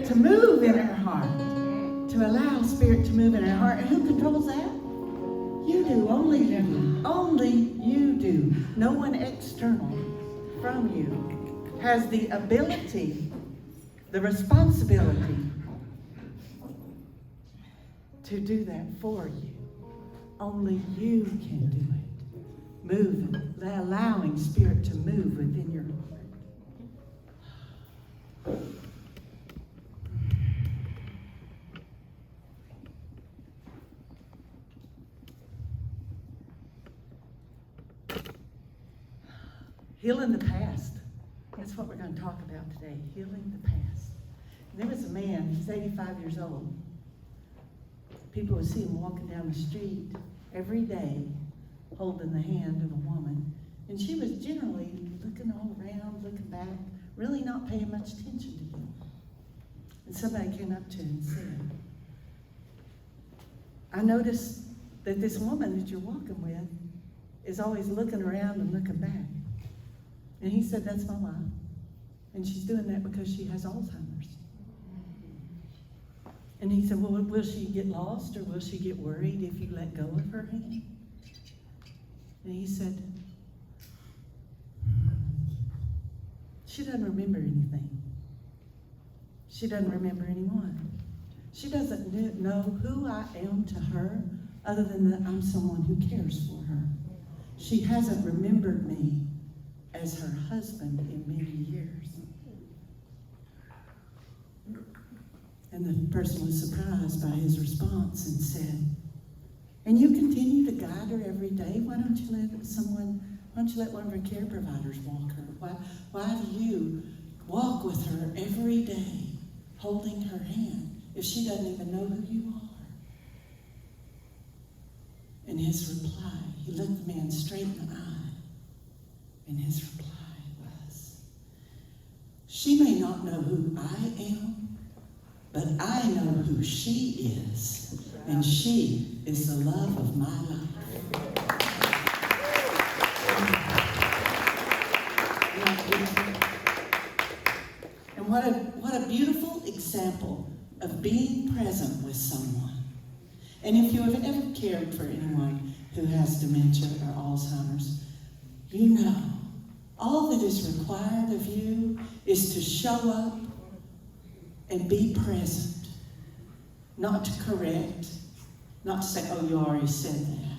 Spirit to move in our heart. To allow Spirit to move in our heart. And who controls that? You do. Only you do. Only you do. No one external from you has the ability, the responsibility to do that for you. Only you can do it. Moving, allowing Spirit to move within your heart. Healing the past. That's what we're going to talk about today. Healing the past. And there was a man, he's 85 years old. People would see him walking down the street every day, holding the hand of a woman. And she was generally looking all around, looking back, really not paying much attention to him. And somebody came up to him and said, I noticed that this woman that you're walking with is always looking around and looking back. And he said, that's my wife. And she's doing that because she has Alzheimer's. And he said, well, will she get lost or will she get worried if you let go of her hand? And he said, she doesn't remember anything. She doesn't remember anyone. She doesn't know who I am to her other than that I'm someone who cares for her. She hasn't remembered me as her husband in many years. And the person was surprised by his response and said, and you continue to guide her every day? Why don't you let one of her care providers walk her? Why do you walk with her every day, holding her hand, if she doesn't even know who you are? And his reply, he looked the man straight in the eye, and his reply was, she may not know who I am, but I know who she is, and she is the love of my life. And what a beautiful example of being present with someone. And if you have ever cared for anyone who has dementia or Alzheimer's, you know all that is required of you is to show up and be present, not to correct, not to say, oh, you already said that,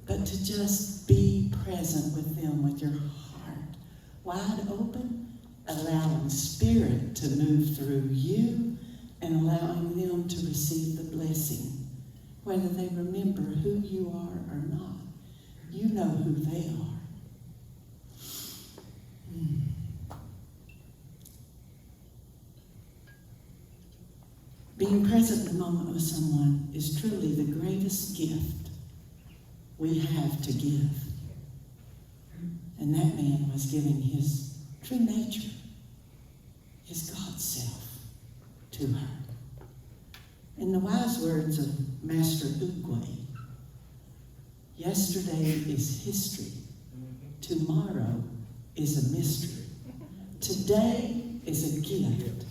but to just be present with them with your heart wide open, allowing Spirit to move through you and allowing them to receive the blessing. Whether they remember who you are or not, you know who they are. Being present in the moment with someone is truly the greatest gift we have to give. And that man was giving his true nature, his God self, to her. In the wise words of Master Usui, yesterday is history. Tomorrow is a mystery. Today is a gift.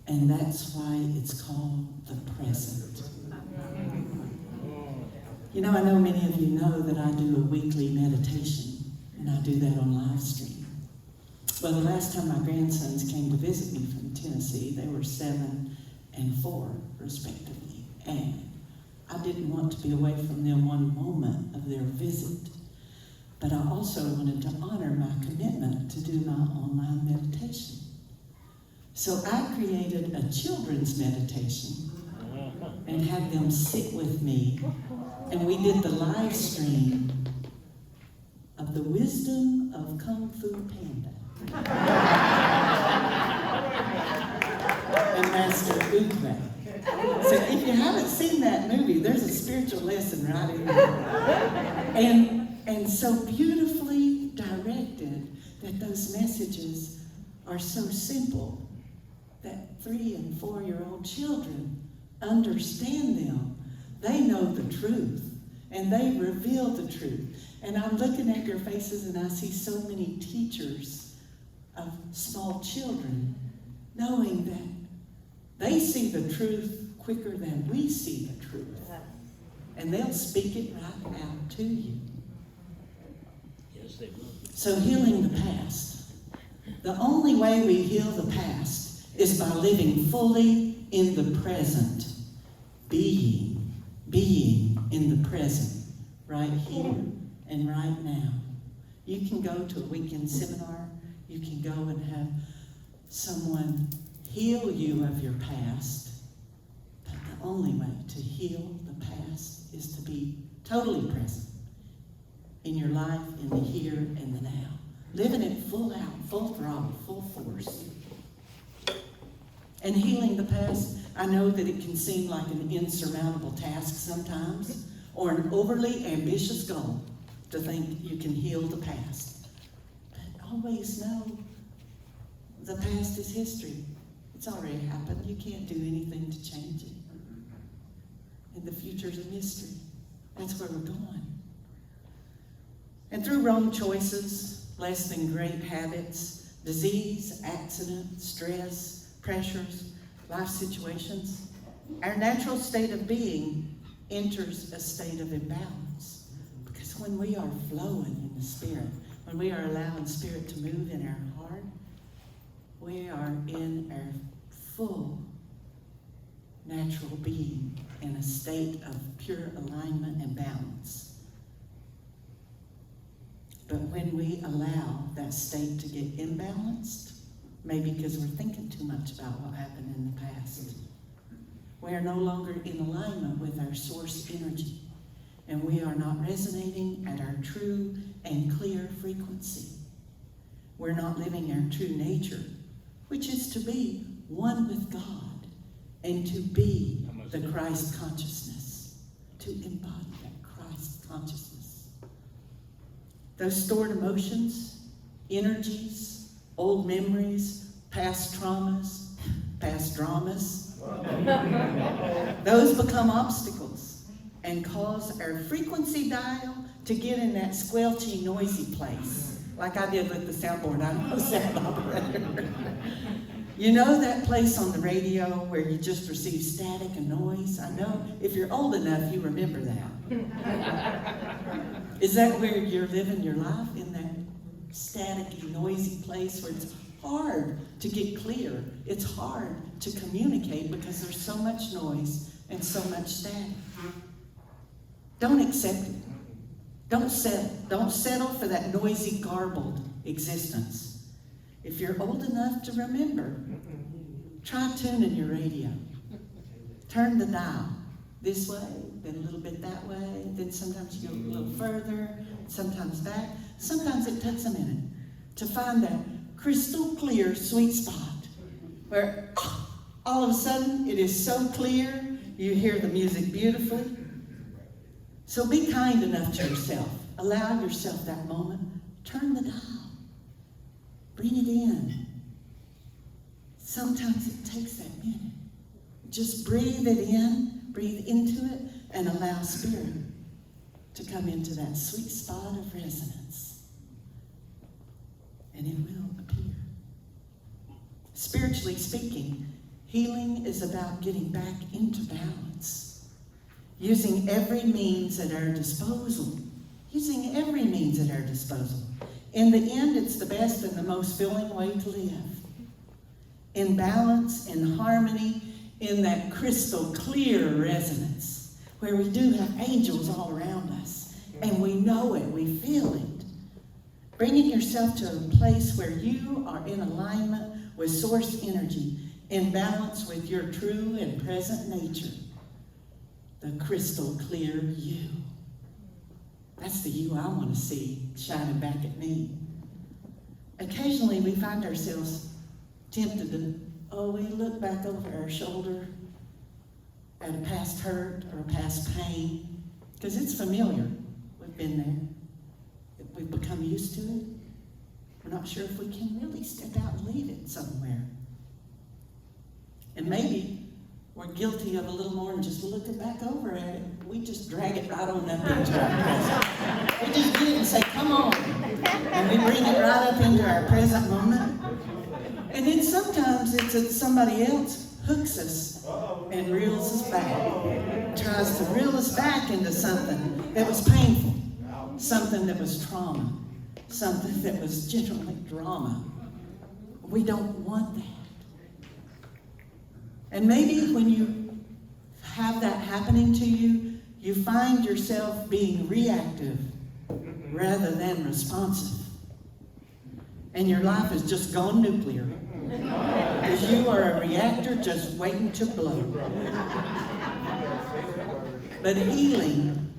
And that's why it's called the present. You know, I know many of you know that I do a weekly meditation, and I do that on live stream. Well, the last time my grandsons came to visit me from Tennessee, they were 7 and 4, respectively. And I didn't want to be away from them one moment of their visit. But I also wanted to honor my commitment to do my online meditation. So I created a children's meditation and had them sit with me, and we did the live stream of the wisdom of Kung Fu Panda and Master Usui. So if you haven't seen that movie, there's a spiritual lesson right in there. And so beautifully directed that those messages are so simple that 3- and 4-year-old children understand them. They know the truth, and they reveal the truth. And I'm looking at your faces, and I see so many teachers of small children knowing that They see the truth quicker than we see the truth. And they'll speak it right out to you. Yes, they will. So healing the past. The only way we heal the past is by living fully in the present. Being in the present, right here and right now. You can go to a weekend seminar. You can go and have someone heal you of your past. But the only way to heal the past is to be totally present in your life, in the here and the now. Living it full out, full throttle, full force. And healing the past, I know that it can seem like an insurmountable task sometimes, or an overly ambitious goal to think you can heal the past. But always know the past is history. It's already happened. You can't do anything to change it. And the future's a mystery. That's where we're going. And through wrong choices, less than great habits, disease, accident, stress, pressures, life situations, our natural state of being enters a state of imbalance. Because when we are flowing in the Spirit, when we are allowing Spirit to move in our heart, we are in our full natural being in a state of pure alignment and balance. But when we allow that state to get imbalanced, maybe because we're thinking too much about what happened in the past, we are no longer in alignment with our source energy, and we are not resonating at our true and clear frequency. We're not living our true nature, which is to be one with God and to be the Christ consciousness, to embody that Christ consciousness. Those stored emotions, energies, old memories, past traumas, past dramas, those become obstacles and cause our frequency dial to get in that squelchy, noisy place. Like I did with the soundboard, I'm no sound operator. You know that place on the radio where you just receive static and noise? I know if you're old enough, you remember that. Is that where you're living your life, in that staticky, noisy place where it's hard to get clear? It's hard to communicate because there's so much noise and so much static. Don't accept it. Don't settle. Don't settle for that noisy, garbled existence. If you're old enough to remember, try tuning your radio. Turn the dial this way, then a little bit that way, then sometimes you go a little further, sometimes back. Sometimes it takes a minute to find that crystal clear sweet spot where all of a sudden it is so clear, you hear the music beautifully. So be kind enough to yourself. Allow yourself that moment. Turn the dial. Bring it in. Sometimes it takes that minute. Just breathe it in, breathe into it, and allow Spirit to come into that sweet spot of resonance. And it will appear. Spiritually speaking, healing is about getting back into balance, using every means at our disposal. Using every means at our disposal. In the end, it's the best and the most filling way to live. In balance, in harmony, in that crystal clear resonance, where we do have angels all around us, and we know it, we feel it. Bringing yourself to a place where you are in alignment with source energy, in balance with your true and present nature, the crystal clear you. That's the you I want to see shining back at me. Occasionally we find ourselves tempted to, we look back over our shoulder at a past hurt or a past pain, because it's familiar. We've been there. We've become used to it. We're not sure if we can really step out and leave it somewhere. And maybe we're guilty of a little more than just looking back over at it. We just drag it right on up into our present. We just get it and say, come on. And we bring it right up into our present moment. And then sometimes it's somebody else hooks us and reels us back. Tries to reel us back into something that was painful, something that was trauma, something that was generally drama. We don't want that. And maybe when you have that happening to you, you find yourself being reactive rather than responsive. And your life has just gone nuclear. Because you are a reactor just waiting to blow. But healing,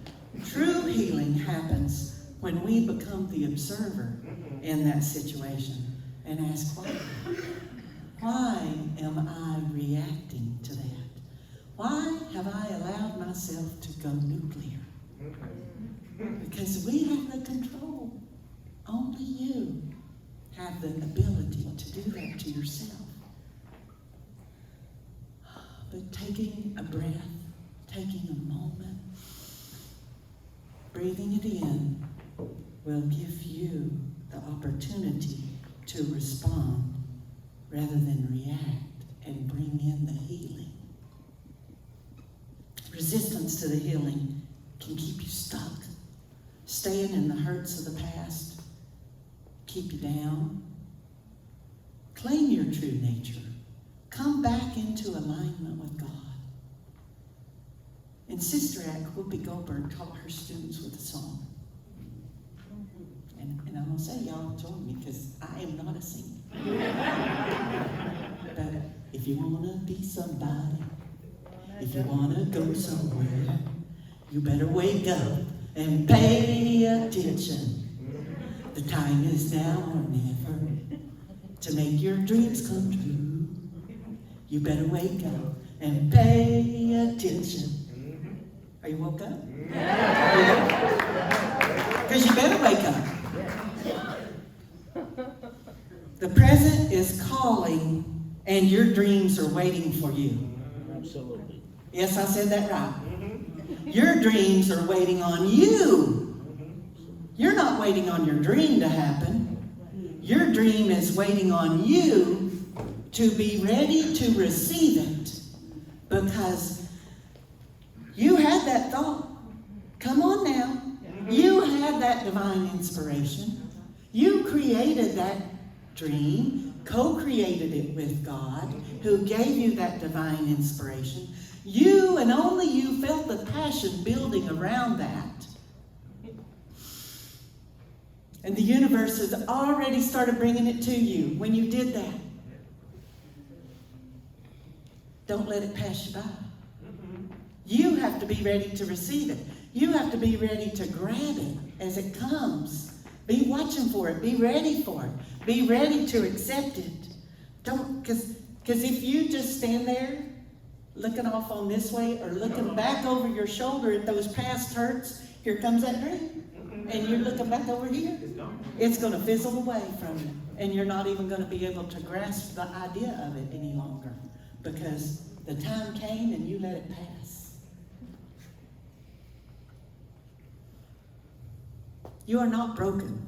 true healing, happens when we become the observer in that situation and ask, why? Why am I reacting to that? Why have I allowed myself to go nuclear? Because we have the control. Only you have the ability to do that to yourself. But taking a breath, taking a moment, breathing it in will give you the opportunity to respond rather than react and bring in the healing. Resistance to the healing can keep you stuck, staying in the hurts of the past, keep you down. Claim your true nature. Come back into alignment with God. In Sister Act, Whoopi Goldberg taught her students with a song. And I'm going to say y'all join me because I am not a singer. But if you want to be somebody, if you want to go somewhere, you better wake up and pay attention. The time is now or never to make your dreams come true. You better wake up and pay attention. Are you woke up? Because you better wake up. The present is calling and your dreams are waiting for you. Absolutely. Yes, I said that right. Your dreams are waiting on you. You're not waiting on your dream to happen. Your dream is waiting on you to be ready to receive it. Because you had that thought. Come on now. You had that divine inspiration. You created that dream, co-created it with God, who gave you that divine inspiration. You and only you felt the passion building around that. And the universe has already started bringing it to you when you did that. Don't let it pass you by. You have to be ready to receive it. You have to be ready to grab it as it comes. Be watching for it. Be ready for it. Be ready to accept it. Don't, because if you just stand there looking off on this way or looking back over your shoulder at those past hurts, here comes that dream. And you're looking back over here, it's going to fizzle away from you. And you're not even going to be able to grasp the idea of it any longer because the time came and you let it pass. You are not broken.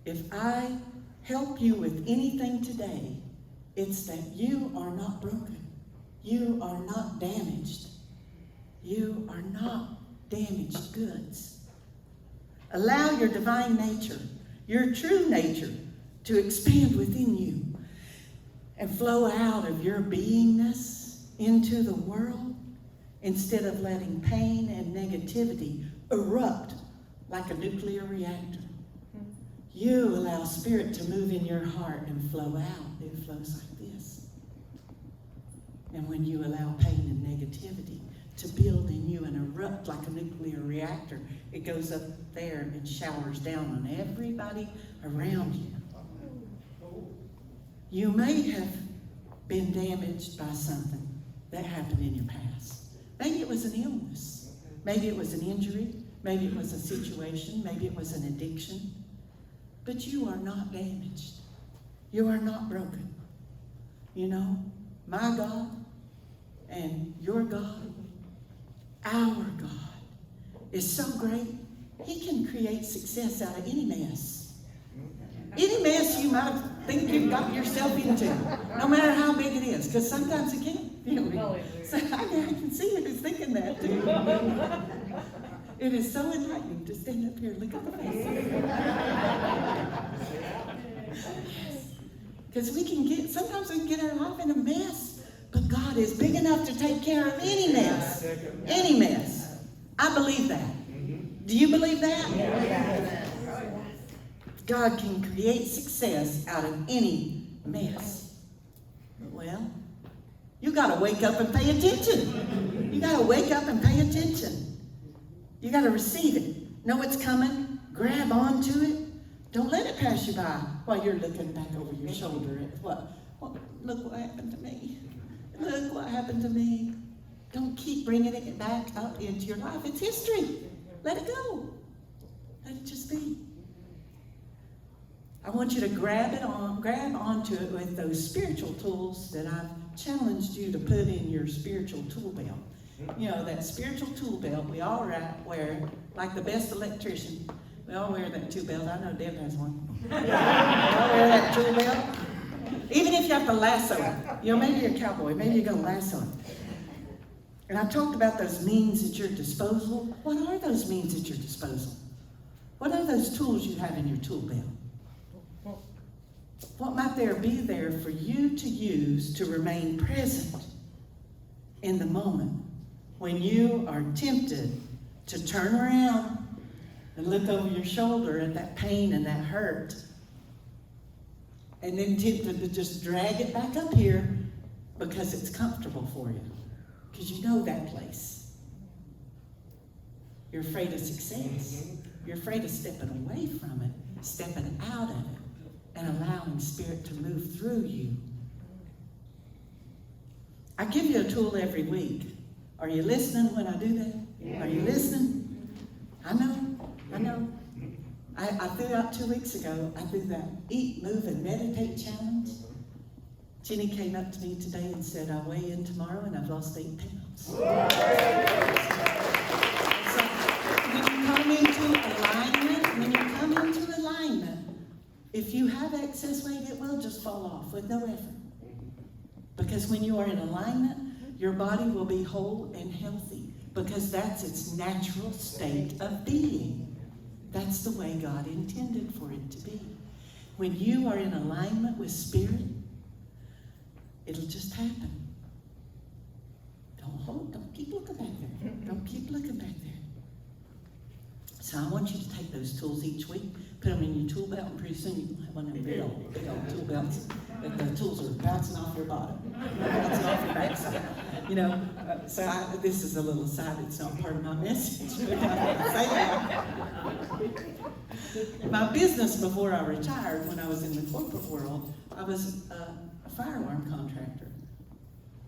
If I help you with anything today, it's that you are not broken. You are not damaged. You are not damaged goods. Allow your divine nature, your true nature, to expand within you and flow out of your beingness into the world instead of letting pain and negativity erupt like a nuclear reactor. You allow spirit to move in your heart and flow out. It flows like this. And when you allow pain and negativity to build in you and erupt like a nuclear reactor, it goes up there and showers down on everybody around you. You may have been damaged by something that happened in your past. Maybe it was an illness. Maybe it was an injury. Maybe it was a situation. Maybe it was an addiction. But you are not damaged. You are not broken. You know, my God and your God, our God, is so great, he can create success out of any mess. Any mess you might think you've got yourself into, no matter how big it is, because sometimes it can. So I can see who's thinking that too. It is so enlightening to stand up here and look at the faces. Because sometimes we can get our life in a mess, but God is big enough to take care of any mess. Any mess. I believe that. Do you believe that? God can create success out of any mess. Well, you got to wake up and pay attention. You got to wake up and pay attention. You got to receive it. Know it's coming. Grab onto it. Don't let it pass you by while you're looking back over your shoulder at look what happened to me. Look what happened to me. Don't keep bringing it back up into your life. It's history. Let it go. Let it just be. I want you to grab onto it with those spiritual tools that I've challenged you to put in your spiritual tool belt. You know, that spiritual tool belt we all wear, like the best electrician. We all wear that tool belt. I know Deb has one. We all wear that tool belt. Even if you have to lasso it. You know, maybe you're a cowboy. Maybe you're going to lasso it. And I talked about those means at your disposal. What are those means at your disposal? What are those tools you have in your tool belt? What might there be there for you to use to remain present in the moment when you are tempted to turn around and look over your shoulder at that pain and that hurt, and then tempted to just drag it back up here because it's comfortable for you, because you know that place. You're afraid of success. You're afraid of stepping away from it, stepping out of it, and allowing Spirit to move through you. I give you a tool every week. Are you listening when I do that? Are you listening? I know. I threw out 2 weeks ago, I did that Eat, Move, and Meditate challenge. Jenny came up to me today and said, I weigh in tomorrow and I've lost 8 pounds. So when you come into alignment, if you have excess weight, it will just fall off with no effort. Because when you are in alignment, your body will be whole and healthy, because that's its natural state of being. That's the way God intended for it to be. When you are in alignment with Spirit, it'll just happen. Don't keep looking back there. Don't keep looking back there. So I want you to take those tools each week, put them in your tool belt, and pretty soon you can have one of them big old tool belts that the tools are bouncing off your bottom, bouncing off your backside. You know, this is a little aside. It's not part of my message, but I say that. My business before I retired, when I was in the corporate world, I was a fire alarm contractor.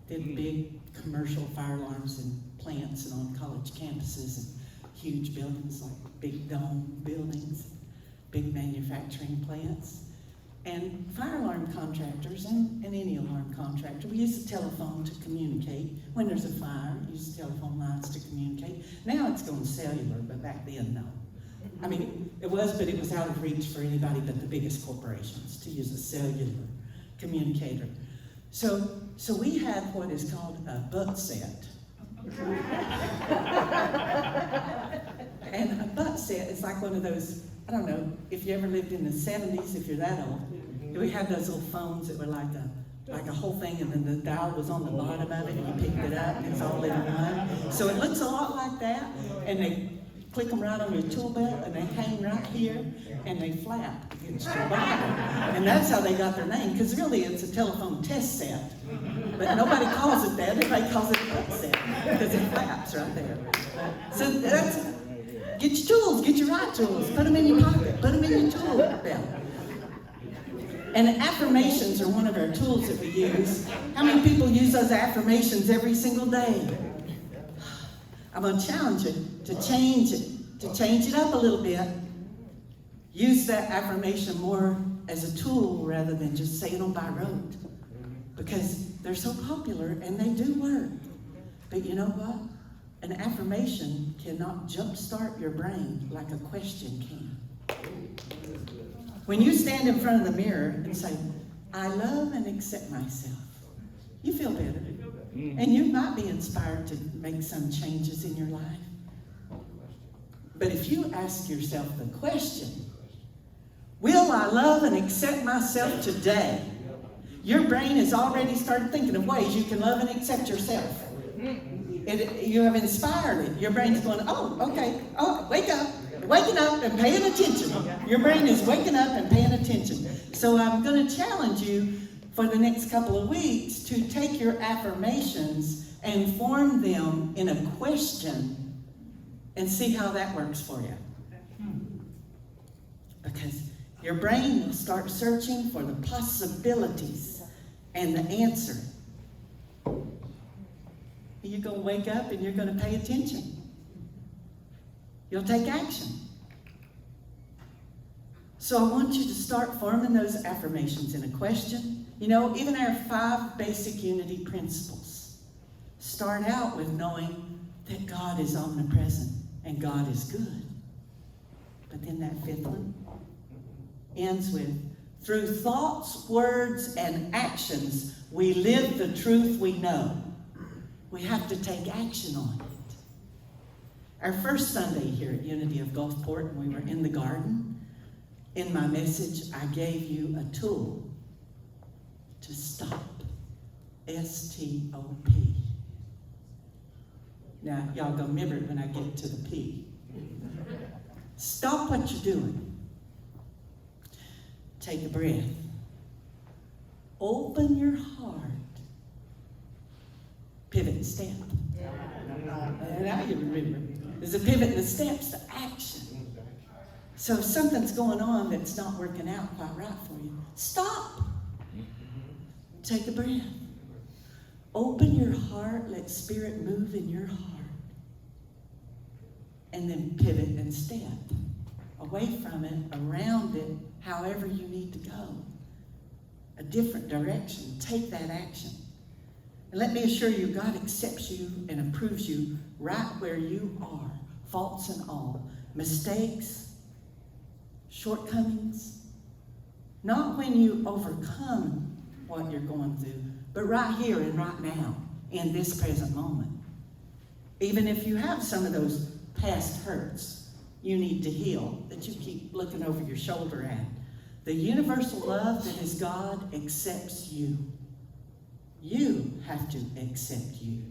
Did big commercial fire alarms in plants and on college campuses and huge buildings like big dome buildings, big manufacturing plants. And fire alarm contractors and any alarm contractor, we use the telephone to communicate. When there's a fire, we use the telephone lines to communicate. Now it's going cellular, but back then, no. I mean, it was, but it was out of reach for anybody but the biggest corporations to use a cellular communicator. So we had what is called a butt set. And a butt set is like one of those, I don't know, if you ever lived in the 70s, if you're that old, we had those little phones that were like a whole thing, and then the dial was on the bottom of it, and you picked it up, and it's all in one. So it looks a lot like that, and they click them right on your tool belt, and they hang right here, and they flap against your body. And that's how they got their name, because really it's a telephone test set. But nobody calls it that, everybody calls it a butt set, because it flaps right there. So get your tools, get your right tools, put them in your pocket, put them in your tool belt. And affirmations are one of our tools that we use. How many people use those affirmations every single day? I'm going to challenge you to change it up a little bit. Use that affirmation more as a tool rather than just saying them by rote. Because they're so popular and they do work. But you know what? An affirmation cannot jumpstart your brain like a question can. When you stand in front of the mirror and say, I love and accept myself, you feel better. And you might be inspired to make some changes in your life. But if you ask yourself the question, will I love and accept myself today? Your brain has already started thinking of ways you can love and accept yourself. You have inspired it. Your brain's going, oh, okay, oh, wake up. Waking up and paying attention. Your brain is waking up and paying attention. So I'm going to challenge you for the next couple of weeks to take your affirmations and form them in a question and see how that works for you. Because your brain will start searching for the possibilities and the answer. You're going to wake up and you're going to pay attention. You'll take action. So I want you to start forming those affirmations in a question. You know, even our 5 basic unity principles start out with knowing that God is omnipresent and God is good. But then that 5th one ends with, through thoughts, words, and actions, we live the truth we know. We have to take action on it. Our first Sunday here at Unity of Gulfport, when we were in the garden, in my message, I gave you a tool to stop. S-T-O-P. Now, y'all gonna remember it when I get to the P. Stop what you're doing. Take a breath. Open your heart. Pivot and step. Now you remember. There's a pivot and the steps to action. So if something's going on that's not working out quite right for you, stop. Take a breath. Open your heart. Let Spirit move in your heart. And then pivot and step. Away from it, around it, however you need to go. A different direction. Take that action. And let me assure you, God accepts you and approves you right where you are, faults and all, mistakes, shortcomings. Not when you overcome what you're going through, but right here and right now, in this present moment. Even if you have some of those past hurts you need to heal, that you keep looking over your shoulder at, the universal love that is God accepts you. You have to accept you.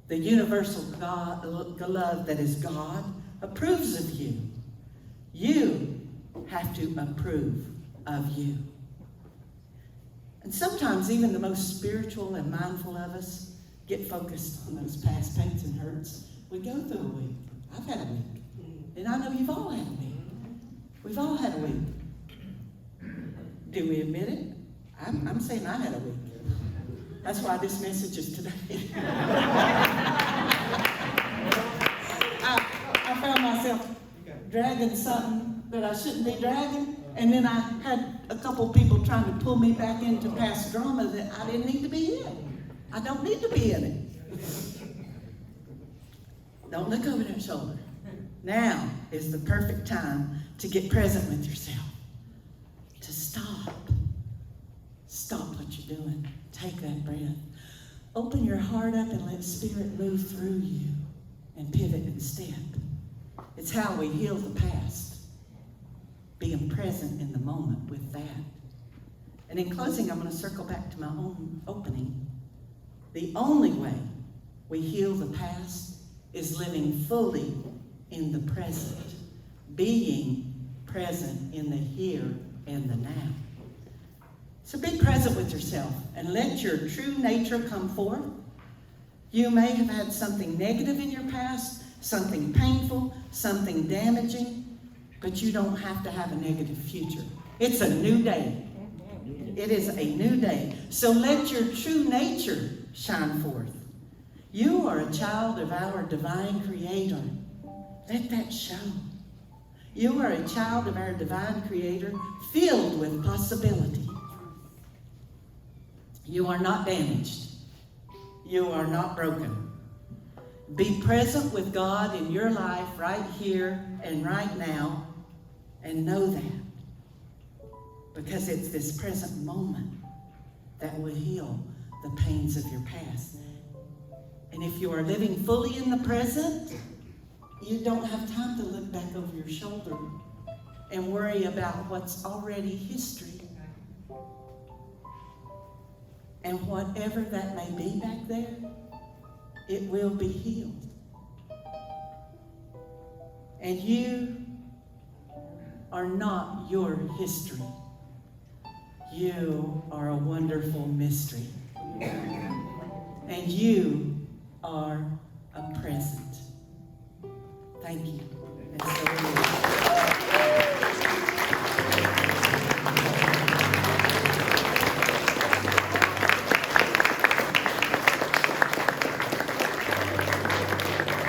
The universal God, love that is God approves of you. You have to approve of you. And sometimes even the most spiritual and mindful of us get focused on those past pains and hurts. We go through a week. I've had a week. And I know you've all had a week. We've all had a week. Do we admit it? I'm saying I had a week. That's why this message is today. I found myself dragging something that I shouldn't be dragging, and then I had a couple people trying to pull me back into past drama that I didn't need to be in. I don't need to be in it. Don't look over that shoulder. Now is the perfect time to get present with yourself. To stop. Stop what you're doing. Take that breath. Open your heart up and let Spirit move through you and pivot and step. It's how we heal the past. Being present in the moment with that. And in closing, I'm going to circle back to my own opening. The only way we heal the past is living fully in the present. Being present in the here and the now. So be present with yourself and let your true nature come forth. You may have had something negative in your past, something painful, something damaging, but you don't have to have a negative future. It's a new day. It is a new day. So let your true nature shine forth. You are a child of our divine Creator. Let that show. You are a child of our divine Creator filled with possibility. You are not damaged. You are not broken. Be present with God in your life right here and right now, and know that. Because it's this present moment that will heal the pains of your past. And if you are living fully in the present, you don't have time to look back over your shoulder and worry about what's already history. And whatever that may be back there, it will be healed. And you are not your history. You are a wonderful mystery. And you are a present. Thank you. And so